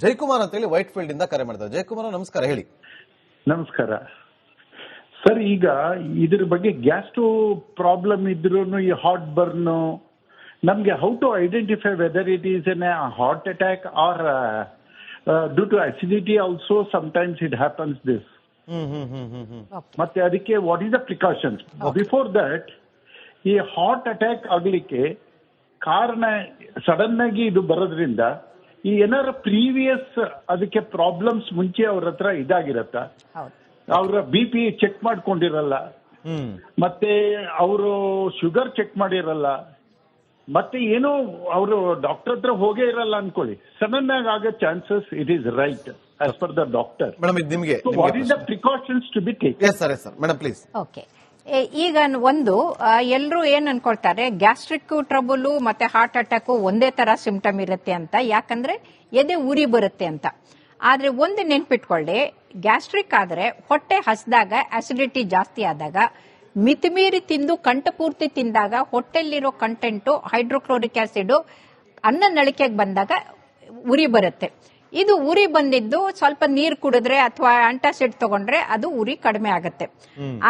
ಜಯಕುಮಾರ್ ಅಂತ ಹೇಳಿ white field ಇಂದ ಕರೆ ಮಾಡ್ತಾರೆ. ಜಯಕುಮಾರ್ ನಮಸ್ಕಾರ, ಹೇಳಿ. ನಮಸ್ಕಾರ ಸರ್. ಈಗ ಇದ್ರ ಬಗ್ಗೆ ಗ್ಯಾಸ್ಟ್ರೋ ಪ್ರಾಬ್ಲಮ್ ಇದ್ರೂ ಈ ಹಾರ್ಟ್ ಬರ್ನ್ ನಮ್ಗೆ how to identify whether it is an heart attack or due to acidity also sometimes it happens this. ಮತ್ತೆ ಅದಕ್ಕೆ what is the precautions before that? ಈ ಹಾರ್ಟ್ ಅಟ್ಯಾಕ್ ಆಗ್ಲಿಕ್ಕೆ ಕಾರಣ ಸಡನ್ ಆಗಿ ಇದು ಬರೋದ್ರಿಂದ ಈ ಏನಾರ ಪ್ರೀವಿಯಸ್ ಅದಕ್ಕೆ ಪ್ರಾಬ್ಲಮ್ಸ್ ಮುಂಚೆ ಅವ್ರ ಹತ್ರ ಇದಾಗಿರತ್ತ, ಅವ್ರ BP ಚೆಕ್ ಮಾಡ್ಕೊಂಡಿರಲ್ಲ, ಮತ್ತೆ ಅವರು ಶುಗರ್ ಚೆಕ್ ಮಾಡಿರಲ್ಲ, ಮತ್ತೆ ಏನೋ ಅವರು ಡಾಕ್ಟರ್ ಹತ್ರ ಹೋಗೇ ಇರಲ್ಲ ಅನ್ಕೊಳ್ಳಿ, ಸಡನ್ ಆಗಿ ಆಗೋ chances it is right as per the doctor. What is the precautions to be take? Madam please. Okay, ಈಗ ಒಂದು ಎಲ್ಲರೂ ಏನ್ ಅನ್ಕೊಳ್ತಾರೆ, ಗ್ಯಾಸ್ಟ್ರಿಕ್ ಟ್ರಬಲ್ ಮತ್ತೆ ಹಾರ್ಟ್ ಅಟ್ಯಾಕ್ ಒಂದೇ ತರ ಸಿಂಪ್ಟಮ್ ಇರುತ್ತೆ ಅಂತ, ಯಾಕಂದ್ರೆ ಎದೆ ಉರಿ ಬರುತ್ತೆ ಅಂತ. ಆದ್ರೆ ಒಂದು ನೆನ್ಪಿಟ್ಕೊಳ್ಳಿ, ಗ್ಯಾಸ್ಟ್ರಿಕ್ ಆದ್ರೆ ಹೊಟ್ಟೆ ಹಸಿದಾಗ, ಅಸಿಡಿಟಿ ಜಾಸ್ತಿ ಆದಾಗ, ಮಿತಿಮೀರಿ ತಿಂದು ಕಂಠಪೂರ್ತಿ ತಿಂದಾಗ ಹೊಟ್ಟೆಲಿರೋ ಕಂಟೆಂಟ್ ಹೈಡ್ರೋಕ್ಲೋರಿಕ್ ಆಸಿಡ್ ಅನ್ನ ನಳಿಕೆಗೆ ಬಂದಾಗ ಉರಿ ಬರುತ್ತೆ. ಇದು ಉರಿ ಬಂದಿದ್ದು ಸ್ವಲ್ಪ ನೀರು ಕುಡಿದ್ರೆ ಅಥವಾ ಆಂಟಾಸಿಡ್ ತಗೊಂಡ್ರೆ ಅದು ಉರಿ ಕಡಿಮೆ ಆಗುತ್ತೆ.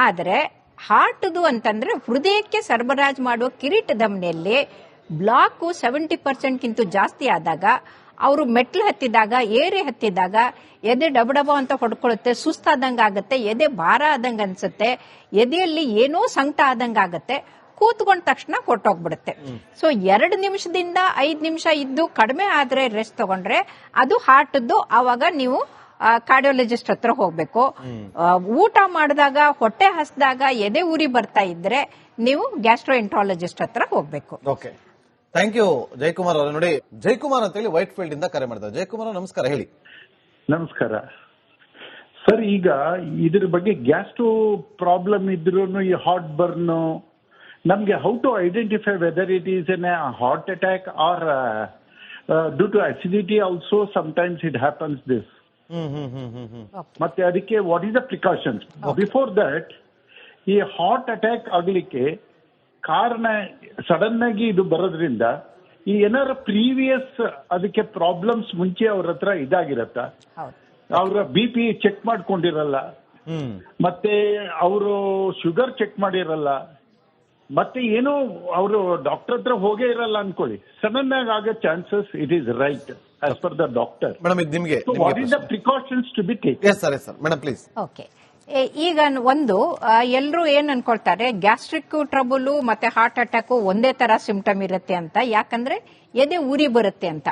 ಆದ್ರೆ ಹಾರ್ಟ್ದು ಅಂತಂದ್ರೆ ಹೃದಯಕ್ಕೆ ಸರಬರಾಜು ಮಾಡುವ ಕಿರೀಟ ಧಮನಿಯಲ್ಲಿ ಬ್ಲಾಕ್ 70% ಜಾಸ್ತಿ ಆದಾಗ, ಅವರು ಮೆಟ್ಲು ಹತ್ತಿದಾಗ, ಏರಿ ಹತ್ತಿದಾಗ ಎದೆ ಡಬಡಬ ಅಂತ ಹೊಡ್ಕೊಳ್ಳುತ್ತೆ, ಸುಸ್ತಾದಂಗ ಆಗುತ್ತೆ, ಎದೆ ಭಾರ ಆದಂಗ ಅನ್ಸುತ್ತೆ, ಎದೆಯಲ್ಲಿ ಏನೋ ಸಂಕಟ ಆದಂಗ ಆಗುತ್ತೆ, ಕೂತ್ಕೊಂಡ ತಕ್ಷಣ ಹೊಟ್ಟೋಗ್ಬಿಡುತ್ತೆ. ಸೊ 2 ನಿಮಿಷದಿಂದ 5 ನಿಮಿಷ ಇದ್ದು ಕಡಿಮೆ ಆದ್ರೆ ರೆಸ್ಟ್ ತಗೊಂಡ್ರೆ ಅದು ಹಾರ್ಟ್ದು. ಆವಾಗ ನೀವು ಕಾರ್ಡಿಯೋಲಜಿಸ್ಟ್ ಹತ್ರ ಹೋಗ್ಬೇಕು. ಊಟ ಮಾಡಿದಾಗ, ಹೊಟ್ಟೆ ಹಸಿದಾಗ ಎದೆ ಉರಿ ಬರ್ತಾ ಇದ್ರೆ ನೀವು ಗ್ಯಾಸ್ಟ್ರೋಎಂಟ್ರಾಲಜಿಸ್ಟ್ ಹತ್ರ ಹೋಗ್ಬೇಕು. ಓಕೆ, ಥ್ಯಾಂಕ್ ಯು ಜಯಕುಮಾರ್ ಅವರ. ನೋಡಿ, ಜಯಕುಮಾರ್ ಅಂತ ಹೇಳಿ ವೈಟ್ ಫೀಲ್ಡ್ ಇಂದ ಕರೆ ಮಾಡ್ತಾರೆ. ಜಯಕುಮಾರ್ ನಮಸ್ಕಾರ, ಹೇಳಿ. ನಮಸ್ಕಾರ ಸರ್. ಈಗ ಇದ್ರ ಬಗ್ಗೆ ಗ್ಯಾಸ್ಟ್ರೋ ಪ್ರಾಬ್ಲಮ್ ಇದ್ರೂ ಈ ಹಾರ್ಟ್ ಬರ್ನ್ ನಮ್ಗೆ how to identify whether it is an heart attack or due to acidity also sometimes it happens this. ಮತ್ತೆ ಅದಕ್ಕೆ what is the precautions before that? ಈ ಹಾರ್ಟ್ ಅಟ್ಯಾಕ್ ಆಗ್ಲಿಕ್ಕೆ ಕಾರಣ ಸಡನ್ ಆಗಿ ಇದು ಬರೋದ್ರಿಂದ ಈ ಏನಾರ ಪ್ರೀವಿಯಸ್ ಅದಕ್ಕೆ ಪ್ರಾಬ್ಲಮ್ಸ್ ಮುಂಚೆ ಅವ್ರ ಹತ್ರ ಇದಾಗಿರತ್ತ, ಅವ್ರ BP ಚೆಕ್ ಮಾಡ್ಕೊಂಡಿರಲ್ಲ, ಮತ್ತೆ ಅವರು ಶುಗರ್ ಚೆಕ್ ಮಾಡಿರಲ್ಲ, ಮತ್ತೆ ಏನೋ ಅವರು ಡಾಕ್ಟರ್ ಹತ್ರ ಹೋಗೇ ಇರಲ್ಲ ಅನ್ಕೊಳ್ಳಿ, ಸಡನ್ ಆಗಿ ಆಗೋ chances it is right as per the doctor. What is the precautions to be take? Madam please. Okay, ಈಗ ಒಂದು ಎಲ್ಲರೂ ಏನ್ ಅನ್ಕೊಳ್ತಾರೆ, ಗ್ಯಾಸ್ಟ್ರಿಕ್ ಟ್ರಬಲ್ ಮತ್ತೆ ಹಾರ್ಟ್ ಅಟ್ಯಾಕ್ ಒಂದೇ ತರ ಸಿಂಪ್ಟಮ್ ಇರುತ್ತೆ ಅಂತ, ಯಾಕಂದ್ರೆ ಎದೆ ಉರಿ ಬರುತ್ತೆ ಅಂತ.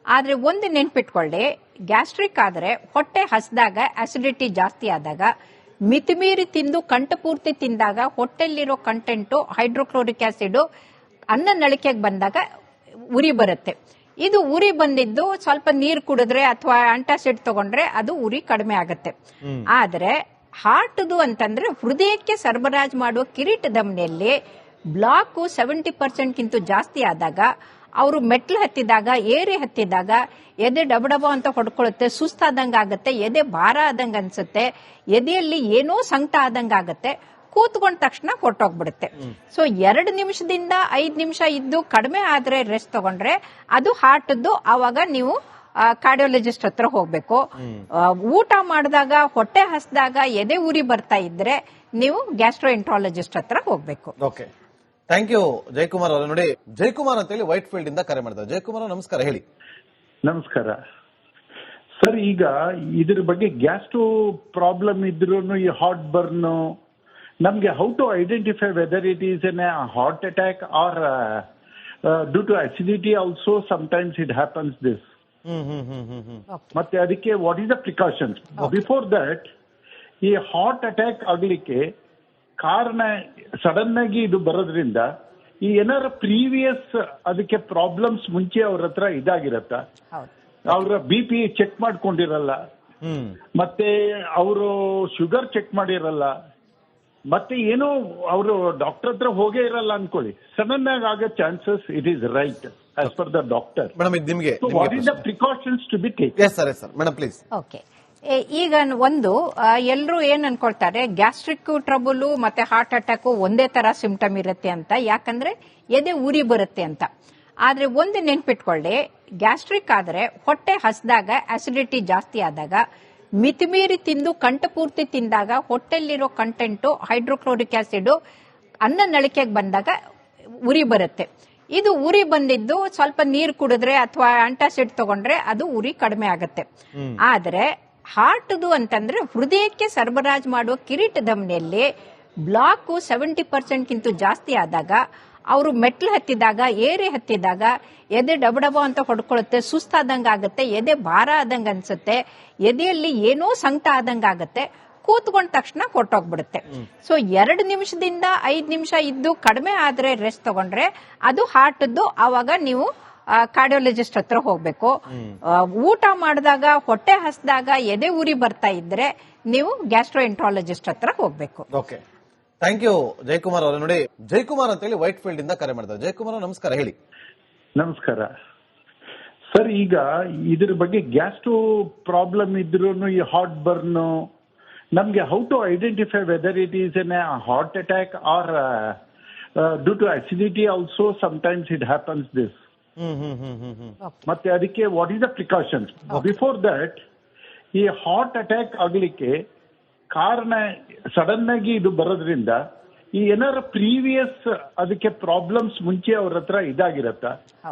ಆದ್ರೆ ಒಂದು ನೆನ್ಪಿಟ್ಕೊಳ್ಳಿ, ಗ್ಯಾಸ್ಟ್ರಿಕ್ ಆದ್ರೆ ಹೊಟ್ಟೆ ಹಸಿದಾಗ, ಅಸಿಡಿಟಿ ಜಾಸ್ತಿ ಆದಾಗ, ಮಿತಿಮೀರಿ ತಿಂದು ಕಂಠಪೂರ್ತಿ ತಿಂದಾಗ ಹೊಟ್ಟೆಲಿರೋ ಕಂಟೆಂಟ್ ಹೈಡ್ರೋಕ್ಲೋರಿಕ್ ಆಸಿಡ್ ಅನ್ನ ನಳಿಕೆಗೆ ಬಂದಾಗ ಉರಿ ಬರುತ್ತೆ. ಇದು ಉರಿ ಬಂದಿದ್ದು ಸ್ವಲ್ಪ ನೀರು ಕುಡಿದ್ರೆ ಅಥವಾ ಆಂಟಾಸಿಡ್ ತಗೊಂಡ್ರೆ ಅದು ಉರಿ ಕಡಿಮೆ ಆಗುತ್ತೆ. ಆದ್ರೆ ಹಾರ್ಟ್ದು ಅಂತಂದ್ರೆ ಹೃದಯಕ್ಕೆ ಸರಬರಾಜು ಮಾಡುವ ಕಿರೀಟ ಧಮನಿಯಲ್ಲಿ ಬ್ಲಾಕ್ 70% ಜಾಸ್ತಿ ಆದಾಗ, ಅವರು ಮೆಟ್ಲು ಹತ್ತಿದಾಗ, ಏರಿ ಹತ್ತಿದಾಗ ಎದೆ ಡಬಡಬ ಅಂತ ಹೊಡ್ಕೊಳ್ಳುತ್ತೆ, ಸುಸ್ತಾದಂಗ ಆಗುತ್ತೆ, ಎದೆ ಭಾರ ಆದಂಗ ಅನ್ಸುತ್ತೆ, ಎದೆಯಲ್ಲಿ ಏನೋ ಸಂಕಟ ಆದಂಗ ಆಗುತ್ತೆ, ಕೂತ್ಕೊಂಡ ತಕ್ಷಣ ಹೊಟ್ಟೋಗ್ಬಿಡುತ್ತೆ. ಸೊ 2 ನಿಮಿಷದಿಂದ 5 ನಿಮಿಷ ಇದ್ದು ಕಡಿಮೆ ಆದ್ರೆ ರೆಸ್ಟ್ ತಗೊಂಡ್ರೆ ಅದು ಹಾರ್ಟ್ದು. ಆವಾಗ ನೀವು ಕಾರ್ಡಿಯೋಲಜಿಸ್ಟ್ ಹತ್ರ ಹೋಗ್ಬೇಕು. ಊಟ ಮಾಡಿದಾಗ, ಹೊಟ್ಟೆ ಹಸಿದಾಗ ಎದೆ ಉರಿ ಬರ್ತಾ ಇದ್ರೆ ನೀವು ಗ್ಯಾಸ್ಟ್ರೋಎಂಟ್ರಾಲಜಿಸ್ಟ್ ಹತ್ರ ಹೋಗ್ಬೇಕು. ಓಕೆ, ಥ್ಯಾಂಕ್ ಯು ಜಯಕುಮಾರ್ ಅವರ. ನೋಡಿ, ಜಯಕುಮಾರ್ ಅಂತ ಹೇಳಿ ವೈಟ್ ಫೀಲ್ಡ್ ಇಂದ ಕರೆ ಮಾಡ್ತಾರೆ. ಜಯಕುಮಾರ್ ನಮಸ್ಕಾರ, ಹೇಳಿ. ನಮಸ್ಕಾರ ಸರ್. ಈಗ ಇದ್ರ ಬಗ್ಗೆ ಗ್ಯಾಸ್ಟ್ರೋ ಪ್ರಾಬ್ಲಮ್ ಇದ್ರೂ ಈ ಹಾರ್ಟ್ ಬರ್ನ್ ನಮ್ಗೆ how to identify whether it is an heart attack or due to acidity also sometimes it happens this. ಮತ್ತೆ ಅದಕ್ಕೆ what is the precautions before that? ಈ ಹಾರ್ಟ್ ಅಟ್ಯಾಕ್ ಆಗ್ಲಿಕ್ಕೆ ಕಾರಣ ಸಡನ್ ಆಗಿ ಇದು ಬರೋದ್ರಿಂದ ಈ ಏನಾರ ಪ್ರೀವಿಯಸ್ ಅದಕ್ಕೆ ಪ್ರಾಬ್ಲಮ್ಸ್ ಮುಂಚೆ ಅವ್ರ ಹತ್ರ ಇದಾಗಿರತ್ತ, ಅವ್ರ BP ಚೆಕ್ ಮಾಡ್ಕೊಂಡಿರಲ್ಲ, ಮತ್ತೆ ಅವರು ಶುಗರ್ ಚೆಕ್ ಮಾಡಿರಲ್ಲ, ಮತ್ತೆ ಏನೋ ಅವರು ಡಾಕ್ಟರ್ ಹತ್ರ ಹೋಗೇ ಇರಲ್ಲ ಅನ್ಕೊಳ್ಳಿ, ಸಡನ್ ಆಗಿ ಆಗೋ chances it is right as per the doctor. What is the precautions to be take? Madam please. Okay, ಈಗ ಒಂದು ಎಲ್ಲರೂ ಏನ್ ಅನ್ಕೊಳ್ತಾರೆ, ಗ್ಯಾಸ್ಟ್ರಿಕ್ ಟ್ರಬಲ್ ಮತ್ತೆ ಹಾರ್ಟ್ ಅಟ್ಯಾಕ್ ಒಂದೇ ತರ ಸಿಂಪ್ಟಮ್ ಇರುತ್ತೆ ಅಂತ, ಯಾಕಂದ್ರೆ ಎದೆ ಉರಿ ಬರುತ್ತೆ ಅಂತ. ಆದ್ರೆ ಒಂದು ನೆನ್ಪಿಟ್ಕೊಳ್ಳಿ, ಗ್ಯಾಸ್ಟ್ರಿಕ್ ಆದ್ರೆ ಹೊಟ್ಟೆ ಹಸ್ದಾಗ ಅಸಿಡಿಟಿ ಜಾಸ್ತಿ ಆದಾಗ, ಮಿತಿಮೀರಿ ತಿಂದು ಕಂಠಪೂರ್ತಿ ತಿಂದಾಗ ಹೊಟ್ಟೆಲಿರೋ ಕಂಟೆಂಟು ಹೈಡ್ರೋಕ್ಲೋರಿಕ್ ಆಸಿಡ್ ಅನ್ನ ನಳಿಕೆಗೆ ಬಂದಾಗ ಉರಿ ಬರುತ್ತೆ. ಇದು ಉರಿ ಬಂದಿದ್ದು ಸ್ವಲ್ಪ ನೀರು ಕುಡಿದ್ರೆ ಅಥವಾ ಆಂಟಾಸಿಡ್ ತಗೊಂಡ್ರೆ ಅದು ಉರಿ ಕಡಿಮೆ ಆಗುತ್ತೆ. ಆದ್ರೆ ಹಾರ್ಟ್ದು ಅಂತಂದ್ರೆ ಹೃದಯಕ್ಕೆ ಸರಬರಾಜು ಮಾಡುವ ಕಿರೀಟ ಧಮನಿಯಲ್ಲಿ ಬ್ಲಾಕ್ 70% ಜಾಸ್ತಿ ಆದಾಗ, ಅವರು ಮೆಟ್ಲು ಹತ್ತಿದಾಗ, ಏರಿ ಹತ್ತಿದಾಗ ಎದೆ ಡಬಡಬ ಅಂತ ಹೊಡ್ಕೊಳ್ಳುತ್ತೆ, ಸುಸ್ತಾದಂಗ ಆಗುತ್ತೆ, ಎದೆ ಭಾರ ಆದಂಗ ಅನ್ಸುತ್ತೆ, ಎದೆಯಲ್ಲಿ ಏನೋ ಸಂಕಟ ಆದಂಗ ಆಗುತ್ತೆ, ಕೂತ್ಕೊಂಡ ತಕ್ಷಣ ಹೊಟ್ಟೋಗ್ಬಿಡುತ್ತೆ. ಸೊ 2 ನಿಮಿಷದಿಂದ 5 ನಿಮಿಷ ಇದ್ದು ಕಡಿಮೆ ಆದ್ರೆ ರೆಸ್ಟ್ ತಗೊಂಡ್ರೆ ಅದು ಹಾರ್ಟ್ದು. ಆವಾಗ ನೀವು ಕಾರ್ಡಿಯೋಲಜಿಸ್ಟ್ ಹತ್ರ ಹೋಗ್ಬೇಕು. ಊಟ ಮಾಡಿದಾಗ ಹೊಟ್ಟೆ ಹಸ್ದಾಗ ಎದೆ ಉರಿ ಬರ್ತಾ ಇದ್ರೆ ನೀವು ಗ್ಯಾಸ್ಟ್ರೋಎಂಟ್ರಾಲಜಿಸ್ಟ್ ಹತ್ರ ಹೋಗ್ಬೇಕು. ಓಕೆ, ಥ್ಯಾಂಕ್ ಯು ಜಯಕುಮಾರ್ ಅವರೇ. ನೋಡಿ, ಜಯಕುಮಾರ್ ಅಂತ ಹೇಳಿ ವೈಟ್ ಫೀಲ್ಡ್ ಇಂದ ಕರೆ ಮಾಡ್ತಾರೆ. ಜಯಕುಮಾರ್ ನಮಸ್ಕಾರ, ಹೇಳಿ. ನಮಸ್ಕಾರ ಸರ್. ಈಗ ಇದ್ರ ಬಗ್ಗೆ ಗ್ಯಾಸ್ಟ್ರೋ ಪ್ರಾಬ್ಲಮ್ ಇದ್ರೂ ಈ ಹಾರ್ಟ್ ಬರ್ನ್ ನಮ್ಗೆ how to identify whether it is an heart attack or due to acidity also sometimes it happens this. ಮತ್ತೆ ಅದಕ್ಕೆ what is the precautions before that? ಈ ಹಾರ್ಟ್ ಅಟ್ಯಾಕ್ ಆಗ್ಲಿಕ್ಕೆ ಕಾರಣ ಸಡನ್ ಆಗಿ ಇದು ಬರೋದ್ರಿಂದ ಈ ಏನಾರ ಪ್ರೀವಿಯಸ್ ಅದಕ್ಕೆ ಪ್ರಾಬ್ಲಮ್ಸ್ ಮುಂಚೆ ಅವ್ರ ಹತ್ರ ಇದಾಗಿರತ್ತ,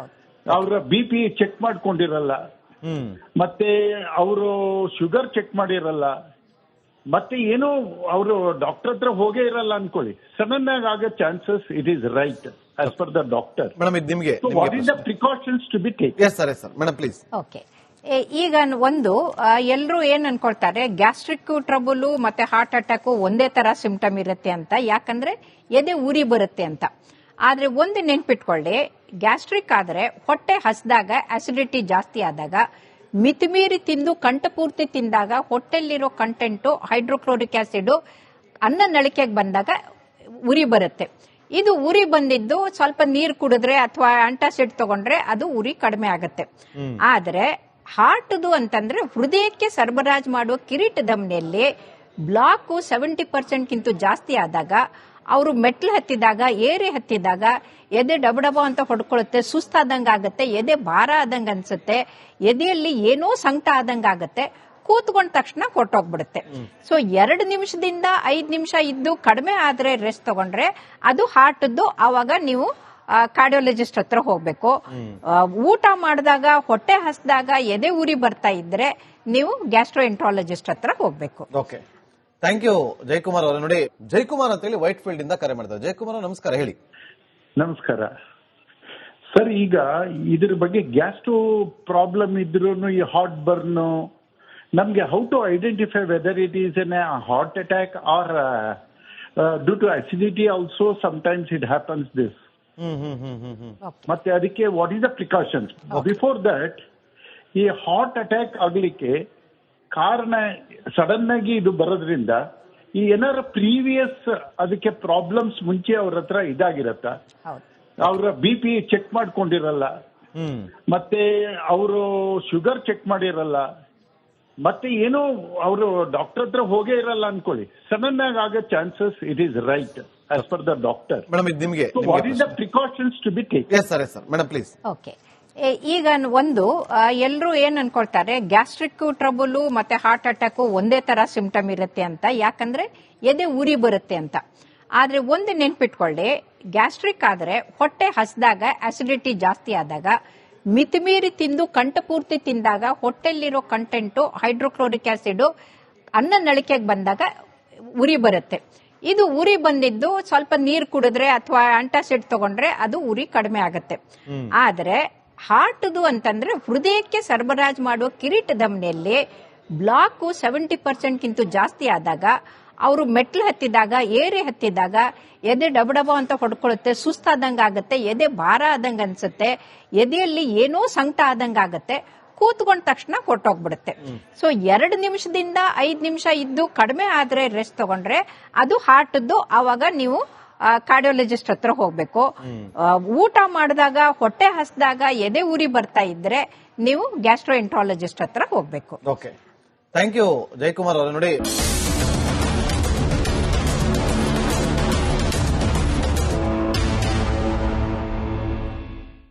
ಅವ್ರ BP ಚೆಕ್ ಮಾಡ್ಕೊಂಡಿರಲ್ಲ, ಮತ್ತೆ ಅವರು ಶುಗರ್ ಚೆಕ್ ಮಾಡಿರಲ್ಲ, ಮತ್ತೆ ಏನೋ ಅವರು ಡಾಕ್ಟರ್ ಹತ್ರ ಹೋಗೇ ಇರಲ್ಲ ಅನ್ಕೊಳ್ಳಿ, ಸಡನ್ ಆಗಿ ಆಗೋ chances it is right as per the doctor. Madam, ಇದು ನಿಮಗೆ what is the precautions to be take? Yes sir, yes sir, madam please. Okay, ಈಗ ಒಂದು ಎಲ್ಲರೂ ಏನ್ ಅನ್ಕೊಳ್ತಾರೆ, ಗ್ಯಾಸ್ಟ್ರಿಕ್ ಟ್ರಬಲ್ ಮತ್ತೆ ಹಾರ್ಟ್ ಅಟ್ಯಾಕ್ ಒಂದೇ ತರ ಸಿಂಪ್ಟಮ್ ಇರುತ್ತೆ ಅಂತ, ಯಾಕಂದ್ರೆ ಎದೆ ಉರಿ ಬರುತ್ತೆ ಅಂತ. ಆದ್ರೆ ಒಂದು ನೆನ್ಪಿಟ್ಕೊಳ್ಳಿ, ಗ್ಯಾಸ್ಟ್ರಿಕ್ ಆದ್ರೆ ಹೊಟ್ಟೆ ಹಸ್ದಾಗ ಅಸಿಡಿಟಿ ಜಾಸ್ತಿ ಆದಾಗ, ಮಿತಿಮೀರಿ ತಿಂದು ಕಂಠಪೂರ್ತಿ ತಿಂದಾಗ ಹೊಟ್ಟೆಲಿರೋ ಕಂಟೆಂಟು ಹೈಡ್ರೋಕ್ಲೋರಿಕ್ ಆಸಿಡ್ ಅನ್ನ ನಳಿಕೆಗೆ ಬಂದಾಗ ಉರಿ ಬರುತ್ತೆ. ಇದು ಉರಿ ಬಂದಿದ್ದು ಸ್ವಲ್ಪ ನೀರು ಕುಡಿದ್ರೆ ಅಥವಾ ಆಂಟಾಸಿಡ್ ತಗೊಂಡ್ರೆ ಅದು ಉರಿ ಕಡಿಮೆ ಆಗುತ್ತೆ. ಆದ್ರೆ ಹಾರ್ಟ್ದು ಅಂತಂದ್ರೆ ಹೃದಯಕ್ಕೆ ಸರಬರಾಜು ಮಾಡುವ ಕಿರೀಟ ಧಮನಿಯಲ್ಲಿ ಬ್ಲಾಕ್ 70% ಜಾಸ್ತಿ ಆದಾಗ, ಅವರು ಮೆಟ್ಲು ಹತ್ತಿದಾಗ, ಏರಿ ಹತ್ತಿದಾಗ ಎದೆ ಡಬಡಬ ಅಂತ ಹೊಡ್ಕೊಳ್ಳುತ್ತೆ, ಸುಸ್ತಾದಂಗ ಆಗುತ್ತೆ, ಎದೆ ಭಾರ ಆದಂಗ ಅನ್ಸುತ್ತೆ, ಎದೆಯಲ್ಲಿ ಏನೋ ಸಂಕಟ ಆದಂಗ ಆಗುತ್ತೆ, ಕೂತ್ಕೊಂಡ ತಕ್ಷಣ ಹೊಟ್ಟೋಗ್ಬಿಡುತ್ತೆ. ಸೊ 2 ನಿಮಿಷದಿಂದ 5 ನಿಮಿಷ ಇದ್ದು ಕಡಿಮೆ ಆದ್ರೆ ರೆಸ್ಟ್ ತಗೊಂಡ್ರೆ ಅದು ಹಾರ್ಟ್ದು. ಆವಾಗ ನೀವು ಕಾರ್ಡಿಯೋಲಜಿಸ್ಟ್ ಹತ್ರ ಹೋಗ್ಬೇಕು. ಊಟ ಮಾಡಿದಾಗ ಹೊಟ್ಟೆ ಹಸ್ದಾಗ ಎದೆ ಉರಿ ಬರ್ತಾ ಇದ್ರೆ ನೀವು ಗ್ಯಾಸ್ಟ್ರೋಎಂಟ್ರಾಲಜಿಸ್ಟ್ ಹತ್ರ ಹೋಗ್ಬೇಕು. ಓಕೆ, ಥ್ಯಾಂಕ್ ಯು ಜಯಕುಮಾರ್ ಅವರೇ. ನೋಡಿ, ಜಯಕುಮಾರ್ ಅಂತ ಹೇಳಿ ವೈಟ್ ಫೀಲ್ಡ್ ಇಂದ ಕರೆ ಮಾಡ್ತಾರೆ. ಜಯಕುಮಾರ್ ನಮಸ್ಕಾರ, ಹೇಳಿ. ನಮಸ್ಕಾರ ಸರ್. ಈಗ ಇದ್ರ ಬಗ್ಗೆ ಗ್ಯಾಸ್ಟ್ರೋ ಪ್ರಾಬ್ಲಮ್ ಇದ್ರೂ ಈ ಹಾರ್ಟ್ ಬರ್ನ್ ನಮ್ಗೆ how to identify whether it is an heart attack or due to acidity also sometimes it happens this. ಮತ್ತೆ ಅದಕ್ಕೆ what is the precautions before that? ಈ ಹಾರ್ಟ್ ಅಟ್ಯಾಕ್ ಆಗ್ಲಿಕ್ಕೆ ಕಾರಣ ಸಡನ್ ಆಗಿ ಇದು ಬರೋದ್ರಿಂದ ಈ ಏನಾರ ಪ್ರೀವಿಯಸ್ ಅದಕ್ಕೆ ಪ್ರಾಬ್ಲಮ್ಸ್ ಮುಂಚೆ ಅವ್ರ ಹತ್ರ ಇದಾಗಿರತ್ತ, ಅವ್ರ BP ಚೆಕ್ ಮಾಡ್ಕೊಂಡಿರಲ್ಲ, ಮತ್ತೆ ಅವರು ಶುಗರ್ ಚೆಕ್ ಮಾಡಿರಲ್ಲ, ಮತ್ತೆ ಏನೋ ಅವರು ಡಾಕ್ಟರ್ ಹತ್ರ ಹೋಗೇ ಇರಲ್ಲ ಅನ್ಕೊಳ್ಳಿ, ಸಡನ್ ಆಗಿ ಆಗೋ chances it is right as per the doctor. Madam, ಇದು ನಿಮಗೆ what is the precautions to be take? Yes sir, yes sir, madam please. Okay, ಈಗ ಒಂದು ಎಲ್ಲರೂ ಏನ್ ಅನ್ಕೊಳ್ತಾರೆ, ಗ್ಯಾಸ್ಟ್ರಿಕ್ ಟ್ರಬಲ್ ಮತ್ತೆ ಹಾರ್ಟ್ ಅಟ್ಯಾಕ್ ಒಂದೇ ತರ ಸಿಂಪ್ಟಮ್ ಇರುತ್ತೆ ಅಂತ, ಯಾಕಂದ್ರೆ ಎದೆ ಉರಿ ಬರುತ್ತೆ ಅಂತ. ಆದ್ರೆ ಒಂದು ನೆನ್ಪಿಟ್ಕೊಳ್ಳಿ, ಗ್ಯಾಸ್ಟ್ರಿಕ್ ಆದ್ರೆ ಹೊಟ್ಟೆ ಹಸ್ದಾಗ ಅಸಿಡಿಟಿ ಜಾಸ್ತಿ ಆದಾಗ, ಮಿತಿಮೀರಿ ತಿಂದು ಕಂಠಪೂರ್ತಿ ತಿಂದಾಗ ಹೊಟ್ಟೆಲಿರೋ ಕಂಟೆಂಟು ಹೈಡ್ರೋಕ್ಲೋರಿಕ್ ಆಸಿಡ್ ಅನ್ನ ನಳಿಕೆಗೆ ಬಂದಾಗ ಉರಿ ಬರುತ್ತೆ. ಇದು ಉರಿ ಬಂದಿದ್ದು ಸ್ವಲ್ಪ ನೀರು ಕುಡಿದ್ರೆ ಅಥವಾ ಆಂಟಾಸಿಡ್ ತಗೊಂಡ್ರೆ ಅದು ಉರಿ ಕಡಿಮೆ ಆಗುತ್ತೆ. ಆದ್ರೆ ಹಾರ್ಟ್ದು ಅಂತಂದ್ರೆ ಹೃದಯಕ್ಕೆ ಸರಬರಾಜು ಮಾಡುವ ಕಿರೀಟ ಧಮನಿಯಲ್ಲಿ ಬ್ಲಾಕ್ 70% ಜಾಸ್ತಿ ಆದಾಗ, ಅವರು ಮೆಟ್ಲು ಹತ್ತಿದಾಗ, ಏರಿ ಹತ್ತಿದಾಗ ಎದೆ ಡಬಡಬ ಅಂತ ಹೊಡ್ಕೊಳ್ಳುತ್ತೆ, ಸುಸ್ತಾದಂಗ ಆಗುತ್ತೆ, ಎದೆ ಭಾರ ಆದಂಗ ಅನ್ಸುತ್ತೆ, ಎದೆಯಲ್ಲಿ ಏನೋ ಸಂಕಟ ಆದಂಗ ಆಗುತ್ತೆ, ಕೂತ್ಕೊಂಡ ತಕ್ಷಣ ಹೊಟ್ಟೋಗ್ಬಿಡುತ್ತೆ. ಸೊ 2 ನಿಮಿಷದಿಂದ 5 ನಿಮಿಷ ಇದ್ದು ಕಡಿಮೆ ಆದ್ರೆ ರೆಸ್ಟ್ ತಗೊಂಡ್ರೆ ಅದು ಹಾರ್ಟ್ದು. ಆವಾಗ ನೀವು ಕಾರ್ಡಿಯೋಲಜಿಸ್ಟ್ ಹತ್ರ ಹೋಗ್ಬೇಕು. ಊಟ ಮಾಡಿದಾಗ ಹೊಟ್ಟೆ ಹಸ್ದಾಗ ಎದೆ ಉರಿ ಬರ್ತಾ ಇದ್ರೆ ನೀವು ಗ್ಯಾಸ್ಟ್ರೋಎಂಟ್ರಾಲಜಿಸ್ಟ್ ಹತ್ರ ಹೋಗ್ಬೇಕು. ಓಕೆ, ಥ್ಯಾಂಕ್ ಯು ಜಯಕುಮಾರ್ ಅವರೇ. ನೋಡಿ,